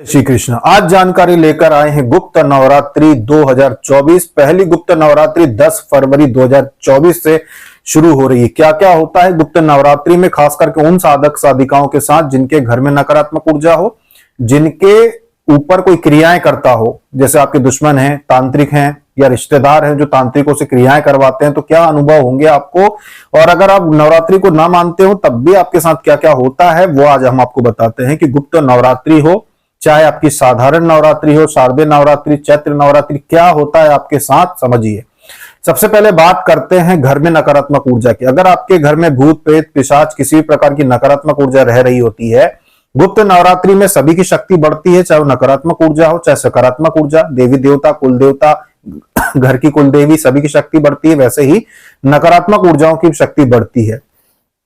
श्री कृष्ण। आज जानकारी लेकर आए हैं गुप्त नवरात्रि 2024। पहली गुप्त नवरात्रि 10 फरवरी 2024 से शुरू हो रही है। क्या क्या होता है गुप्त नवरात्रि में, खास करके उन साधक साधिकाओं के साथ जिनके घर में नकारात्मक ऊर्जा हो, जिनके ऊपर कोई क्रियाएं करता हो, जैसे आपके दुश्मन हैं, तांत्रिक हैं या रिश्तेदार हैं जो तांत्रिकों से क्रियाएं करवाते हैं, तो क्या अनुभव होंगे आपको। और अगर आप नवरात्रि को ना मानते हो तब भी आपके साथ क्या क्या होता है वो आज हम आपको बताते हैं कि गुप्त नवरात्रि हो, चाहे आपकी साधारण नवरात्रि हो, शारदीय नवरात्रि, चैत्र नवरात्रि, क्या होता है आपके साथ समझिए। सबसे पहले बात करते हैं घर में नकारात्मक ऊर्जा की। अगर आपके घर में भूत प्रेत पिशाच किसी भी प्रकार की नकारात्मक ऊर्जा रह रही होती है, गुप्त नवरात्रि में सभी की शक्ति बढ़ती है, चाहे वो नकारात्मक ऊर्जा हो चाहे सकारात्मक ऊर्जा। देवी देवता, कुल देवता, घर की कुल देवी, सभी की शक्ति बढ़ती है। वैसे ही नकारात्मक ऊर्जाओं की शक्ति बढ़ती है।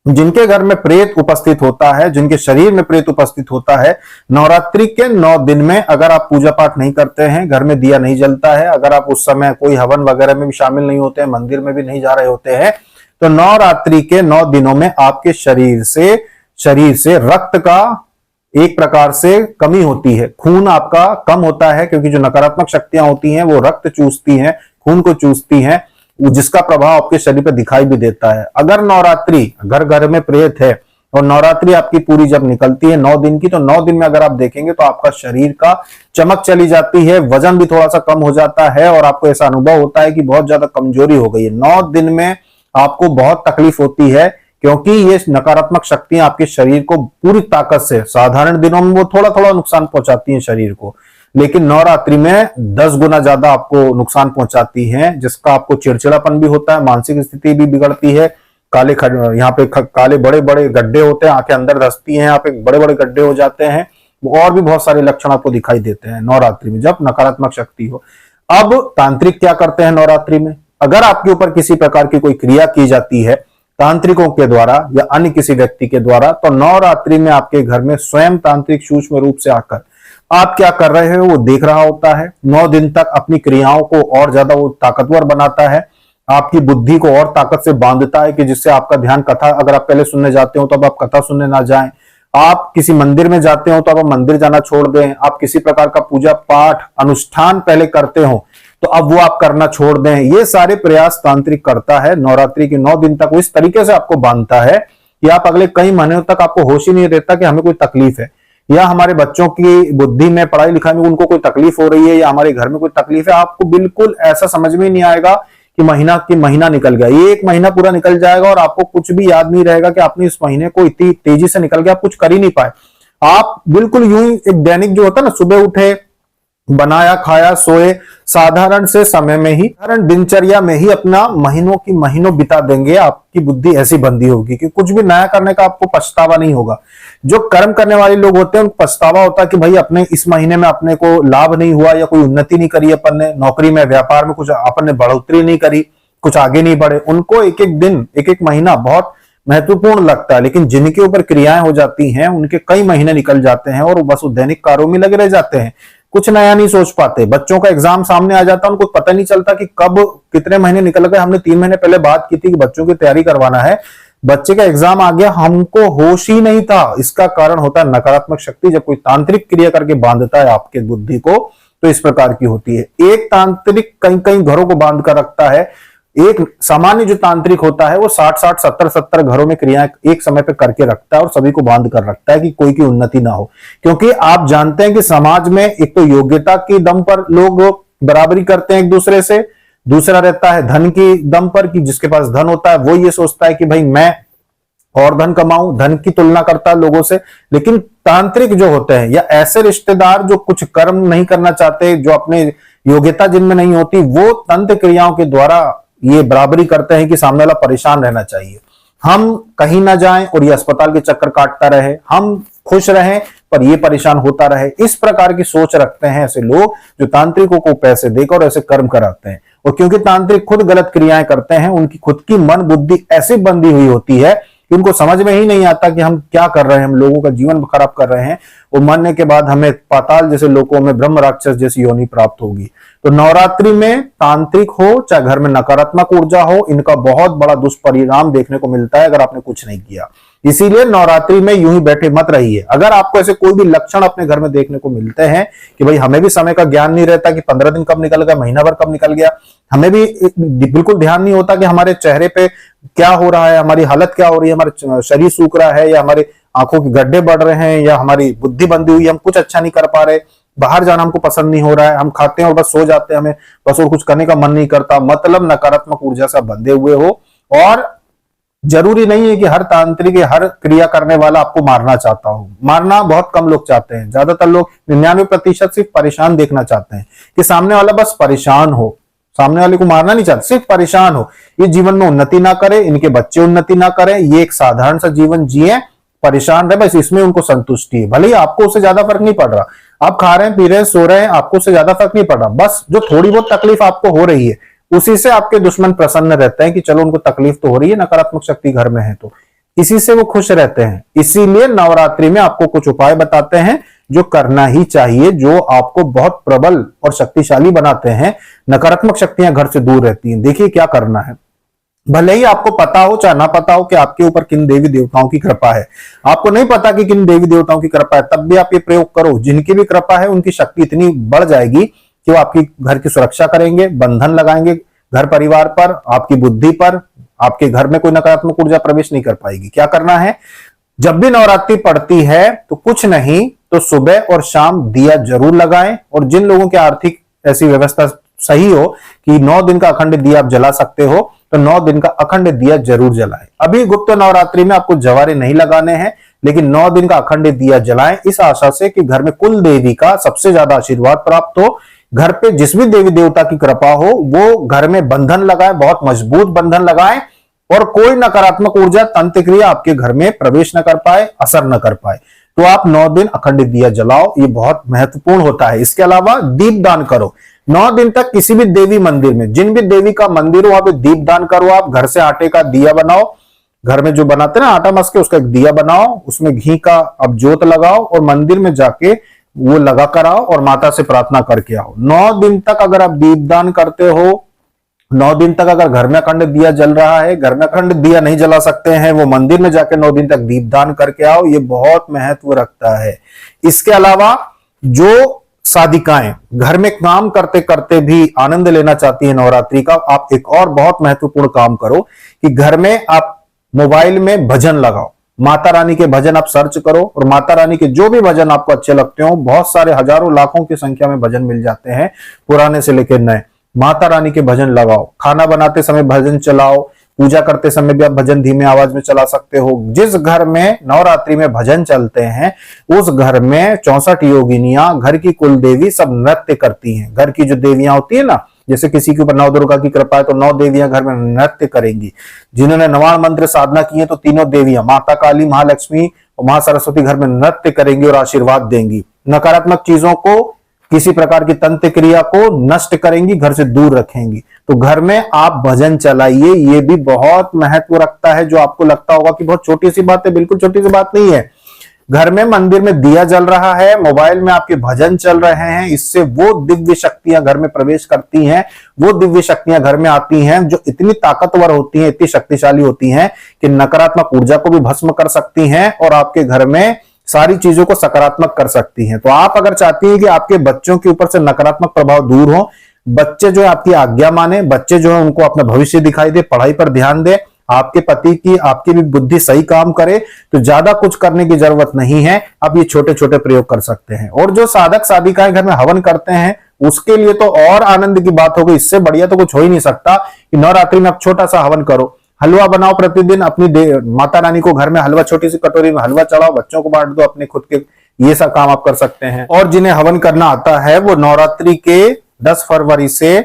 जिनके घर में प्रेत उपस्थित होता है, जिनके शरीर में प्रेत उपस्थित होता है, नवरात्रि के 9 दिन में अगर आप पूजा पाठ नहीं करते हैं, घर में दिया नहीं जलता है, अगर आप उस समय कोई हवन वगैरह में भी शामिल नहीं होते हैं, मंदिर में भी नहीं जा रहे होते हैं, तो नवरात्रि के 9 दिनों में आपके शरीर से रक्त का एक प्रकार से कमी होती है। खून आपका कम होता है, क्योंकि जो नकारात्मक शक्तियां होती हैं वो रक्त चूसती हैं, खून को चूसती हैं, जिसका प्रभाव आपके शरीर पर दिखाई भी देता है। अगर नवरात्रि घर घर में प्रेत है और नवरात्रि आपकी पूरी जब निकलती है 9 दिन की, तो 9 दिन में अगर आप देखेंगे तो आपका शरीर का चमक चली जाती है, वजन भी थोड़ा सा कम हो जाता है और आपको ऐसा अनुभव होता है कि बहुत ज्यादा कमजोरी हो गई है। 9 दिन में आपको बहुत तकलीफ होती है, क्योंकि ये नकारात्मक शक्तियां आपके शरीर को पूरी ताकत से, साधारण दिनों में वो थोड़ा थोड़ा नुकसान पहुंचाती हैं शरीर को, लेकिन नवरात्रि में 10 गुना ज्यादा आपको नुकसान पहुंचाती हैं, जिसका आपको चिड़चिड़ापन भी होता है, मानसिक स्थिति भी बिगड़ती है। यहाँ पे काले बड़े बड़े गड्ढे होते हैं, आंखें अंदर धंसती हैं, यहाँ पे बड़े बड़े गड्ढे हो जाते हैं, और भी बहुत सारे लक्षण आपको दिखाई देते हैं नवरात्रि में जब नकारात्मक शक्ति हो। अब तांत्रिक क्या करते हैं नवरात्रि में? अगर आपके ऊपर किसी प्रकार की कोई क्रिया की जाती है तांत्रिकों के द्वारा या अन्य किसी व्यक्ति के द्वारा, तो नवरात्रि में आपके घर में स्वयं तांत्रिक सूक्ष्म रूप से आकर आप क्या कर रहे हो वो देख रहा होता है। 9 दिन तक अपनी क्रियाओं को और ज्यादा वो ताकतवर बनाता है, आपकी बुद्धि को और ताकत से बांधता है, कि जिससे आपका ध्यान कथा, अगर आप पहले सुनने जाते हो तो अब आप कथा सुनने ना जाएं, आप किसी मंदिर में जाते हो तो अब आप मंदिर जाना छोड़ दें, आप किसी प्रकार का पूजा पाठ अनुष्ठान पहले करते हो तो अब वो आप करना छोड़ दें। ये सारे प्रयास तांत्रिक करता है। नवरात्रि के 9 दिन तक वो इस तरीके से आपको बांधता है कि आप अगले कई महीनों तक आपको होश ही नहीं रहता कि हमें कोई तकलीफ है, या हमारे बच्चों की बुद्धि में, पढ़ाई लिखाई में उनको कोई तकलीफ हो रही है, या हमारे घर में कोई तकलीफ है। आपको बिल्कुल ऐसा समझ में नहीं आएगा कि महीना निकल गया, ये 1 महीना पूरा निकल जाएगा और आपको कुछ भी याद नहीं रहेगा कि आपने इस महीने को इतनी तेजी से निकल गया, आप कुछ कर ही नहीं पाए। आप बिल्कुल यूं ही एक दैनिक जो होता है ना, सुबह उठे, बनाया, खाया, सोए, साधारण से समय में ही, साधारण दिनचर्या में ही अपना महीनों बिता देंगे। आपकी बुद्धि ऐसी बंदी होगी कि कुछ भी नया करने का आपको पछतावा नहीं होगा। जो कर्म करने वाले लोग होते हैं उनको पछतावा होता है कि भाई अपने इस महीने में अपने को लाभ नहीं हुआ, या कोई उन्नति नहीं करी अपन ने, नौकरी में, व्यापार में कुछ अपन ने बढ़ोतरी नहीं करी, कुछ आगे नहीं बढ़े। उनको एक एक दिन, एक एक महीना बहुत महत्वपूर्ण लगता है, लेकिन जिनके ऊपर क्रियाएं हो जाती हैं उनके कई महीने निकल जाते हैं और बस वो दैनिक कार्यों में लगे रह जाते हैं, कुछ नया नहीं सोच पाते। बच्चों का एग्जाम सामने आ जाता है, उनको पता नहीं चलता कि कब कितने महीने निकल गए। हमने 3 महीने पहले बात की थी कि बच्चों की तैयारी करवाना है, बच्चे का एग्जाम आ गया, हमको होश ही नहीं था। इसका कारण होता है नकारात्मक शक्ति। जब कोई तांत्रिक क्रिया करके बांधता है आपके बुद्धि को, तो इस प्रकार की होती है। एक तांत्रिक कई कई घरों को बांध कर रखता है। एक सामान्य जो तांत्रिक होता है वो 60-60, 70-70 घरों में क्रियाएं एक समय पे करके रखता है और सभी को बांध कर रखता है कि कोई की उन्नति ना हो। क्योंकि आप जानते हैं कि समाज में एक तो योग्यता की दम पर लोग बराबरी करते हैं एक दूसरे से, दूसरा रहता है धन की दम पर, कि जिसके पास धन होता है वो ये सोचता है कि भाई मैं और धन कमाऊं, धन की तुलना करता है लोगों से। लेकिन तांत्रिक जो होते हैं या ऐसे रिश्तेदार जो कुछ कर्म नहीं करना चाहते, जो अपने योग्यता जिनमें नहीं होती, वो तंत्र क्रियाओं के द्वारा ये बराबरी करते हैं कि सामने वाला परेशान रहना चाहिए, हम कहीं ना जाएं और ये अस्पताल के चक्कर काटता रहे, हम खुश रहें पर ये परेशान होता रहे। इस प्रकार की सोच रखते हैं ऐसे लोग जो तांत्रिकों को पैसे देकर और ऐसे कर्म कराते हैं। और क्योंकि तांत्रिक खुद गलत क्रियाएं करते हैं, उनकी खुद की मन बुद्धि ऐसी बंधी हुई होती है कि उनको समझ में ही नहीं आता कि हम क्या कर रहे हैं, हम लोगों का जीवन खराब कर रहे हैं। वो मरने के बाद हमें पाताल जैसे लोकों में ब्रह्म राक्षस जैसी योनि प्राप्त होगी। तो नवरात्रि में तांत्रिक हो चाहे घर में नकारात्मक ऊर्जा हो, इनका बहुत बड़ा दुष्परिणाम देखने को मिलता है अगर आपने कुछ नहीं किया। इसीलिए नवरात्रि में यूं ही बैठे मत रहिए। अगर आपको ऐसे कोई भी लक्षण अपने घर में देखने को मिलते हैं कि भाई हमें भी समय का ज्ञान नहीं रहता कि 15 दिन कब निकल गया, महीना भर कब निकल गया, हमें भी बिल्कुल ध्यान नहीं होता कि हमारे चेहरे पे क्या हो रहा है, हमारी हालत क्या हो रही है, हमारा शरीर सूख रहा है या हमारे आंखों के गड्ढे बढ़ रहे हैं या हमारी बुद्धि बंदी हुई है, हम कुछ अच्छा नहीं कर पा रहे, बाहर जाना हमको पसंद नहीं हो रहा है, हम खाते हैं और बस सो जाते हैं, हमें बस और कुछ करने का मन नहीं करता, मतलब नकारात्मक ऊर्जा से बंधे हुए हो। और जरूरी नहीं है कि हर तांत्रिक हर क्रिया करने वाला आपको मारना चाहता हो। मारना बहुत कम लोग चाहते हैं, ज्यादातर लोग 99% सिर्फ परेशान देखना चाहते हैं कि सामने वाला बस परेशान हो, सामने वाले को मारना नहीं चाहते, सिर्फ परेशान हो, ये जीवन में उन्नति ना करे, इनके बच्चे उन्नति ना करें, ये एक साधारण सा जीवन जिए, परेशान रहे, बस इसमें उनको संतुष्टि है। भले ही आपको उससे ज्यादा फर्क नहीं पड़ रहा, आप खा रहे हैं पी रहे हैं सो रहे हैं, आपको उससे ज्यादा फर्क नहीं पड़ रहा, बस जो थोड़ी बहुत तकलीफ आपको हो रही है उसी से आपके दुश्मन प्रसन्न रहते हैं कि चलो उनको तकलीफ तो हो रही है, नकारात्मक शक्ति घर में है तो इसी से वो खुश रहते हैं। इसीलिए नवरात्रि में आपको कुछ उपाय बताते हैं जो करना ही चाहिए, जो आपको बहुत प्रबल और शक्तिशाली बनाते हैं, नकारात्मक शक्तियां घर से दूर रहती हैं। देखिए क्या करना है। भले ही आपको पता हो चाहे ना पता हो कि आपके ऊपर किन देवी देवताओं की कृपा है, आपको नहीं पता कि किन देवी देवताओं की कृपा है, तब भी आप ये प्रयोग करो। जिनकी भी कृपा है उनकी शक्ति इतनी बढ़ जाएगी कि वो आपकी घर की सुरक्षा करेंगे, बंधन लगाएंगे घर परिवार पर, आपकी बुद्धि पर, आपके घर में कोई नकारात्मक ऊर्जा प्रवेश नहीं कर पाएगी। क्या करना है, जब भी नवरात्रि पड़ती है तो कुछ नहीं तो सुबह और शाम दिया जरूर लगाएं। और जिन लोगों की आर्थिक ऐसी व्यवस्था सही हो कि 9 दिन का अखंड दिया आप जला सकते हो तो 9 दिन का अखंड दिया जरूर जलाएं। अभी गुप्त नवरात्रि में आपको जवारे नहीं लगाने हैं, लेकिन 9 दिन का अखंड दिया जलाएं, इस आशा से कि घर में कुल देवी का सबसे ज्यादा आशीर्वाद प्राप्त हो, घर पे जिस भी देवी देवता की कृपा हो, वो घर में बंधन लगाए, बहुत मजबूत बंधन लगाए और कोई नकारात्मक ऊर्जा तंत्र क्रिया आपके घर में प्रवेश न कर पाए, असर न कर पाए। तो आप 9 दिन अखंड दिया जलाओ, ये बहुत महत्वपूर्ण होता है। इसके अलावा दीप दान करो 9 दिन तक, किसी भी देवी मंदिर में, जिन भी देवी का मंदिर हो वहां पे दीप दान करो। आप घर से आटे का दिया बनाओ, घर में जो बनाते ना आटा मस के, उसका एक दिया बनाओ, उसमें घी का अब जोत लगाओ और मंदिर में जाके वो लगा कर आओ और माता से प्रार्थना करके आओ। 9 दिन तक अगर आप दीपदान करते हो, 9 दिन तक अगर घर में अखंड दिया जल रहा है, घर में अखंड दिया नहीं जला सकते हैं, वो मंदिर में जाके 9 दिन तक दीपदान करके आओ, ये बहुत महत्व रखता है। इसके अलावा जो साधिकाएं घर में काम करते करते भी आनंद लेना चाहती है नवरात्रि का, आप एक और बहुत महत्वपूर्ण काम करो कि घर में आप मोबाइल में भजन लगाओ, माता रानी के भजन आप सर्च करो और माता रानी के जो भी भजन आपको अच्छे लगते हो, बहुत सारे हजारों लाखों की संख्या में भजन मिल जाते हैं, पुराने से लेकर नए, माता रानी के भजन लगाओ। खाना बनाते समय भजन चलाओ, पूजा करते समय भी आप भजन धीमे आवाज में चला सकते हो। जिस घर में नवरात्रि में भजन चलते हैं उस घर में 64 योगिनियां, घर की कुल देवी सब नृत्य करती हैं। घर की जो देवियां होती है ना, जैसे किसी के ऊपर 9 दुर्गा की कृपा है तो 9 देवियां घर में नृत्य करेंगी। जिन्होंने नवाण मंत्र साधना की है तो तीनों देवियां माता काली, महालक्ष्मी और मां सरस्वती घर में नृत्य करेंगी और आशीर्वाद देंगी। नकारात्मक चीजों को, किसी प्रकार की तंत्र क्रिया को नष्ट करेंगी, घर से दूर रखेंगी। तो घर में आप भजन चलाइए, ये भी बहुत महत्व रखता है। जो आपको लगता होगा कि बहुत छोटी सी बात है, बिल्कुल छोटी सी बात नहीं है। घर में मंदिर में दिया जल रहा है, मोबाइल में आपके भजन चल रहे हैं, इससे वो दिव्य शक्तियां घर में प्रवेश करती हैं, वो दिव्य शक्तियां घर में आती हैं जो इतनी ताकतवर होती हैं, इतनी शक्तिशाली होती हैं कि नकारात्मक ऊर्जा को भी भस्म कर सकती हैं और आपके घर में सारी चीजों को सकारात्मक कर सकती हैं। तो आप अगर चाहती हैं कि आपके बच्चों के ऊपर से नकारात्मक प्रभाव दूर हो, बच्चे जो है आपकी आज्ञा माने, बच्चे जो है उनको अपना भविष्य दिखाई दे, पढ़ाई पर ध्यान दे, आपके पति की, आपकी भी बुद्धि सही काम करे, तो ज्यादा कुछ करने की जरूरत नहीं है। आप ये छोटे छोटे प्रयोग कर सकते हैं। और जो साधक साधिकाएं घर में हवन करते हैं उसके लिए तो और आनंद की बात होगी, इससे बढ़िया तो कुछ हो ही नहीं सकता कि नवरात्रि में आप छोटा सा हवन करो, हलवा बनाओ, प्रतिदिन अपनी माता रानी को घर में हलवा, छोटी सी कटोरी में हलवा चढ़ाओ, बच्चों को बांट दो, अपने खुद के, ये सब काम आप कर सकते हैं। और जिन्हें हवन करना आता है वो नवरात्रि के 10 फरवरी से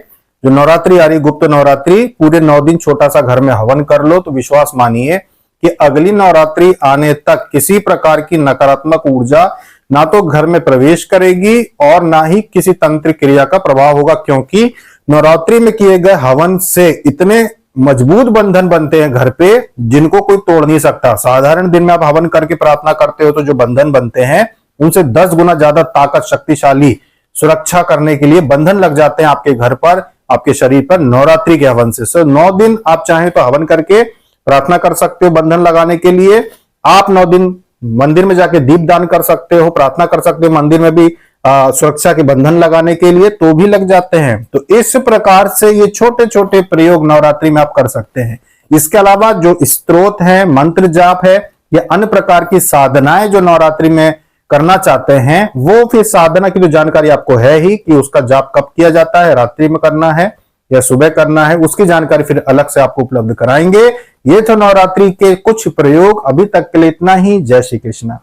जो नवरात्रि आ रही, गुप्त नवरात्रि, पूरे 9 दिन छोटा सा घर में हवन कर लो, तो विश्वास मानिए कि अगली नवरात्रि आने तक किसी प्रकार की नकारात्मक ऊर्जा ना तो घर में प्रवेश करेगी और ना ही किसी तंत्र क्रिया का प्रभाव होगा, क्योंकि नवरात्रि में किए गए हवन से इतने मजबूत बंधन बनते हैं घर पे जिनको कोई तोड़ नहीं सकता। साधारण दिन में आप हवन करके प्रार्थना करते हो तो जो बंधन बनते हैं उनसे 10 गुना ज्यादा ताकत, शक्तिशाली सुरक्षा करने के लिए बंधन लग जाते हैं आपके घर पर, आपके शरीर पर नवरात्रि के हवन से। 9 दिन आप चाहें तो हवन करके प्रार्थना कर सकते हो बंधन लगाने के लिए। आप 9 दिन मंदिर में जाके दीप दान कर सकते हो, प्रार्थना कर सकते हो मंदिर में भी सुरक्षा के बंधन लगाने के लिए, तो भी लग जाते हैं। तो इस प्रकार से ये छोटे छोटे प्रयोग नवरात्रि में आप कर सकते हैं। इसके अलावा जो स्तोत्र है, मंत्र जाप है या अन्य प्रकार की साधनाएं जो नवरात्रि में करना चाहते हैं, वो फिर साधना की तो जानकारी आपको है ही कि उसका जाप कब किया जाता है, रात्रि में करना है या सुबह करना है, उसकी जानकारी फिर अलग से आपको उपलब्ध कराएंगे। ये तो नवरात्रि के कुछ प्रयोग। अभी तक के लिए इतना ही। जय श्री कृष्ण।